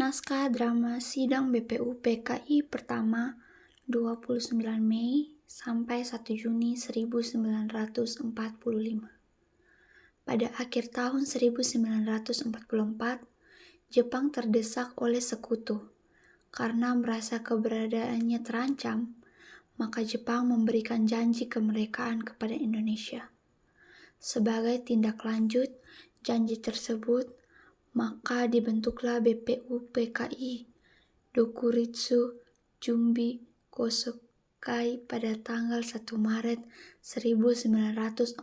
Naskah drama Sidang BPU PKI pertama 29 Mei sampai 1 Juni 1945. Pada akhir tahun 1944, Jepang terdesak oleh sekutu. Karena merasa keberadaannya terancam, maka Jepang memberikan janji kemerdekaan kepada Indonesia. Sebagai tindak lanjut janji tersebut, maka dibentuklah BPU PKI Dokuritsu Jumbi Kosokai pada tanggal 1 Maret 1945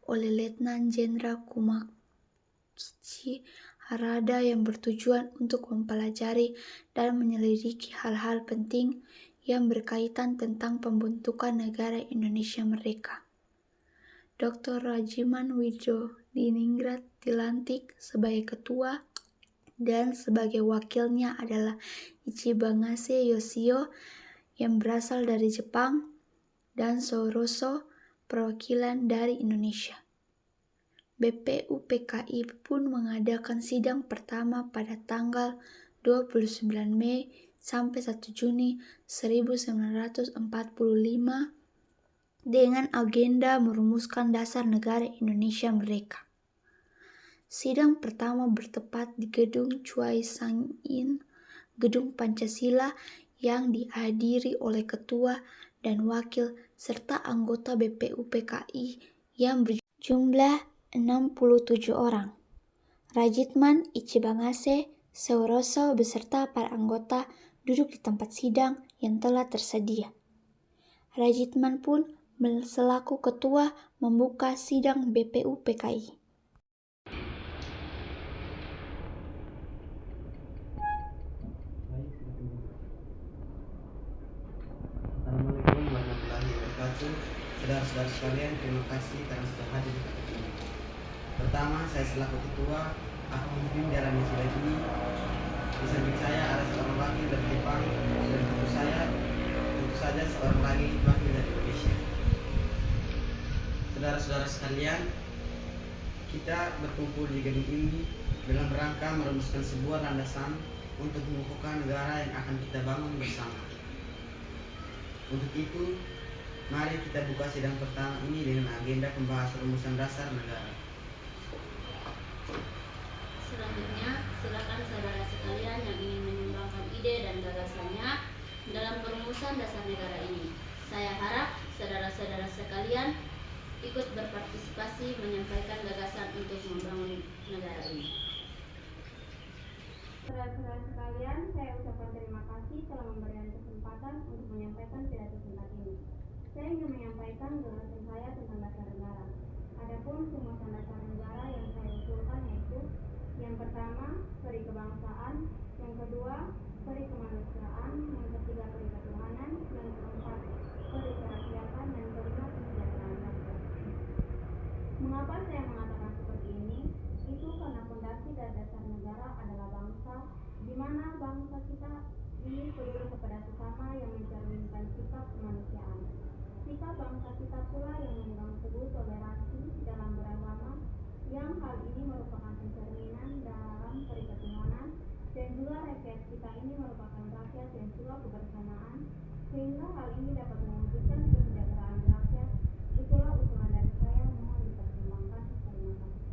oleh Letnan Jenderal Kumachi Harada yang bertujuan untuk mempelajari dan menyelidiki hal-hal penting yang berkaitan tentang pembentukan negara Indonesia Merdeka. Dr. Rajiman Widodiningrat dilantik sebagai ketua dan sebagai wakilnya adalah Ichibagase Yoshio yang berasal dari Jepang dan Soroso perwakilan dari Indonesia. BPU PKI pun mengadakan sidang pertama pada tanggal 29 Mei sampai 1 Juni 1945 dengan agenda merumuskan dasar negara Indonesia Merdeka. Sidang pertama bertempat di Gedung Chuai Sangin, Gedung Pancasila yang dihadiri oleh ketua dan wakil serta anggota BPU PKI yang berjumlah 67 orang. Rajitman, Ichibagase, Soroso beserta para anggota duduk di tempat sidang yang telah tersedia. Rajitman pun selaku ketua membuka sidang BPU PKI. Assalamualaikum warahmatullahi wabarakatuh. Saudara-saudara sekalian, terima kasih karena sudah hadir di tempat ini. Pertama, saya selaku ketua akan memimpin dalam sidang ini. Di samping saya ada seorang wakil dari Jepang dan tentu saja seorang lagi wakil dari Indonesia. Saudara-saudara sekalian, kita berkumpul di gedung ini dalam rangka merumuskan sebuah landasan untuk mengukuhkan negara yang akan kita bangun bersama. Untuk itu, mari kita buka sidang pertama ini dengan agenda pembahasan rumusan dasar negara. Selanjutnya, silakan saudara sekalian yang ingin menyumbangkan ide dan gagasannya dalam perumusan dasar negara ini. Saya harap saudara-saudara sekalian ikut berpartisipasi menyampaikan gagasan untuk membangun negara ini. Saudara-saudara sekalian, saya ucapkan terima kasih telah memberikan kesempatan untuk menyampaikan pidato singkat ini. Saya ingin menyampaikan gagasan saya tentang dasar negara. Adapun rumusan dasar negara yang saya usulkan yaitu yang pertama, peri kebangsaan, yang kedua, peri kemanusiaan, yang ketiga, peri ketuhanan, yang keempat, peri kerakyatan, dan kelima, kesejahteraan rakyat. Mengapa saya mengatakan seperti ini? Itu karena fondasi dan dasar negara adalah bangsa, di mana bangsa kita ini peduli kepada sesama yang mencerminkan sikap kemanusiaan. Sikap bangsa kita pula yang memegang teguh toleransi dalam beragama, yang hal ini merupakan pencerminan dalam peri ketuhanan, dan juga rakyat kita ini merupakan rakyat yang suka kebersamaan, sehingga hal ini dapat mewujudkan kesejahteraan rakyat. Itulah usulan dari saya, mohon dipertimbangkan. Terima kasih.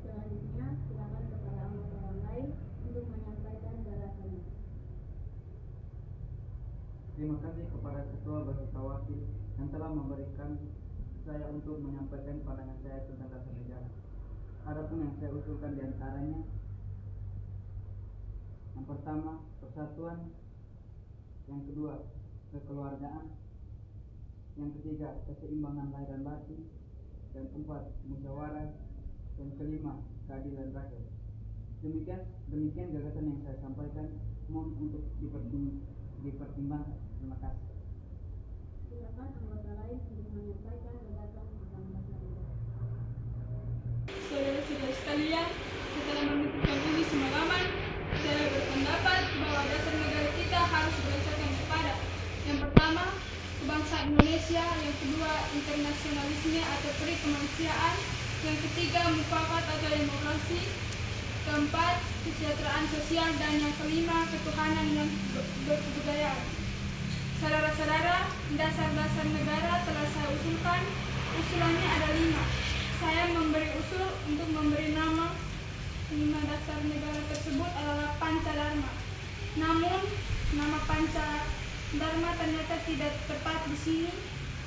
Selanjutnya, silakan kepada anggota yang lain untuk menyampaikan gagasannya. Terima kasih kepada Ketua beserta Wakil yang telah memberikan saya untuk menyampaikan pandangan saya tentang dasar negara. Adapun yang saya usulkan diantaranya, yang pertama, persatuan, yang kedua, kekeluargaan, yang ketiga, keseimbangan lahir dan batin, yang keempat, musyawarah, dan kelima, keadilan rakyat. Demikian gagasan yang saya sampaikan, mohon untuk dipertimbangkan. Terima kasih. Silakan anggota lain untuk menyampaikan gagasan tentang dasar negara. Saudara-saudara sekalian, setelah memikirkan ini semalaman, saya berpendapat bahwa dasar negara kita harus berdasarkan kepada yang pertama, kebangsaan Indonesia, yang kedua, internasionalisme atau peri kemanusiaan, yang ketiga, mufakat atau demokrasi, keempat, keempat, kesejahteraan sosial, dan yang kelima, ketuhanan yang berkebudayaan. Saudara-saudara, dasar-dasar negara telah saya usulkan. Usulannya ada 5. Saya memberi usul untuk memberi nama 5 dasar negara tersebut adalah Pancadharma. Namun, nama Pancadharma ternyata tidak tepat di sini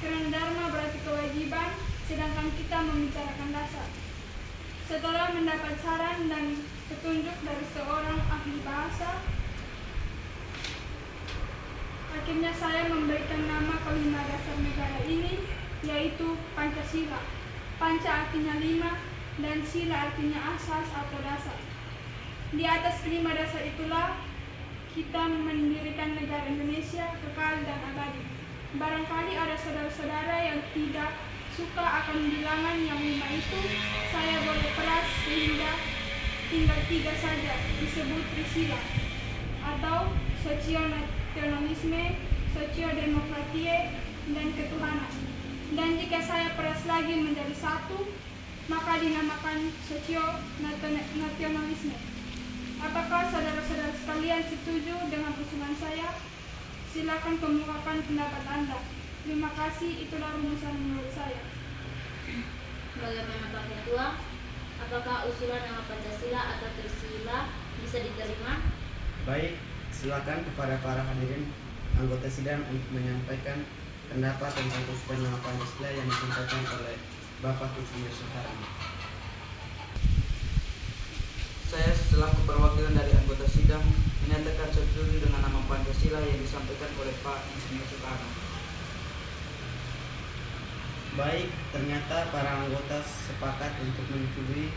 karena dharma berarti kewajiban, sedangkan kita membicarakan dasar. Setelah mendapat saran dan petunjuk dari seorang ahli bahasa, akhirnya saya memberikan nama kelima dasar negara ini, yaitu Pancasila. Panca artinya 5 dan sila artinya asas atau dasar. Di atas 5 dasar itulah kita mendirikan negara Indonesia kekal dan abadi. Barangkali ada saudara-saudara yang tidak suka akan bilangan yang 5 itu, saya boleh peras sehingga tinggal 3 saja, disebut Trisila atau socio-nasionalisme, socio-demokratie, dan ketuhanan. Dan jika saya peras lagi menjadi 1, maka dinamakan socio-nasionalisme. Apakah saudara-saudara sekalian setuju dengan usulan saya? Silakan kemukakan pendapat Anda. Terima kasih, itulah rumusan menurut saya. Bagaimana Pak Ketua? Apakah usulan nama Pancasila atau Trisila bisa diterima? Baik, silakan kepada para hadirin anggota sidang untuk menyampaikan pendapat tentang usulan nama Pancasila yang disampaikan oleh Bapak Insinyur Soekarno. Saya selaku perwakilan dari anggota sidang menyatakan setuju dengan nama Pancasila yang disampaikan oleh Pak Insinyur Soekarno. Baik, ternyata para anggota sepakat untuk menyetujui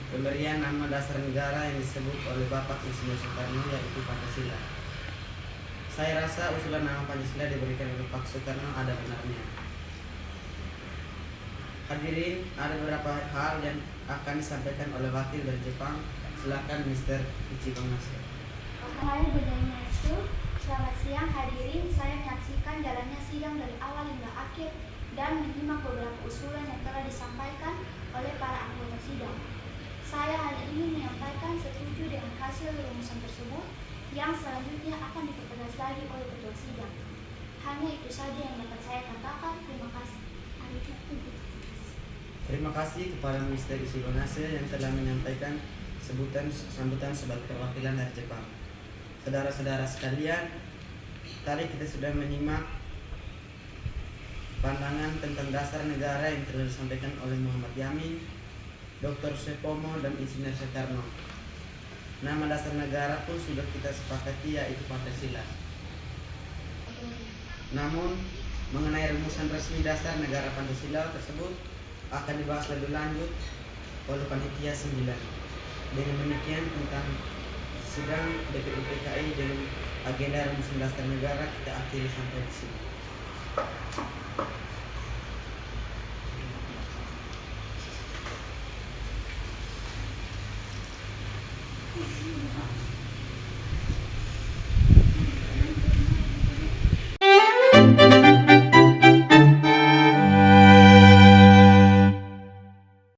pemberian nama dasar negara yang disebut oleh Bapak Insinyur Soekarno, yaitu Pancasila. Saya rasa usulan nama Pancasila diberikan oleh Pak Soekarno ada benarnya. Hadirin, ada beberapa hal yang akan disampaikan oleh wakil dari Jepang. Silakan Mr. Ichibamase. Ohayou gozaimasu. Selamat siang hadirin, saya menyaksikan jalannya sidang dari awal hingga akhir dan menyimak beberapa usulan yang telah disampaikan oleh para anggota sidang. Saya hanya ingin menyampaikan setuju dengan hasil rumusan tersebut yang selanjutnya akan dipertegas lagi oleh ketua sidang. Hanya itu saja yang dapat saya katakan. Terima kasih. Terima kasih kepada Mr. Ichibamase yang telah menyampaikan sambutan sebagai perwakilan dari Jepang. Saudara-saudara sekalian, tadi kita sudah menyimak pandangan tentang dasar negara yang telah disampaikan oleh Muhammad Yamin, Dr. Supomo, dan Insinyur Soekarno. Nama dasar negara pun sudah kita sepakati, yaitu Pancasila. Namun, mengenai rumusan resmi dasar negara Pancasila tersebut akan dibahas lebih lanjut oleh Panitia 9. Dengan demikian tentang sidang DPU PKI dengan agenda rumusan dasar negara kita akhiri sampai di sini.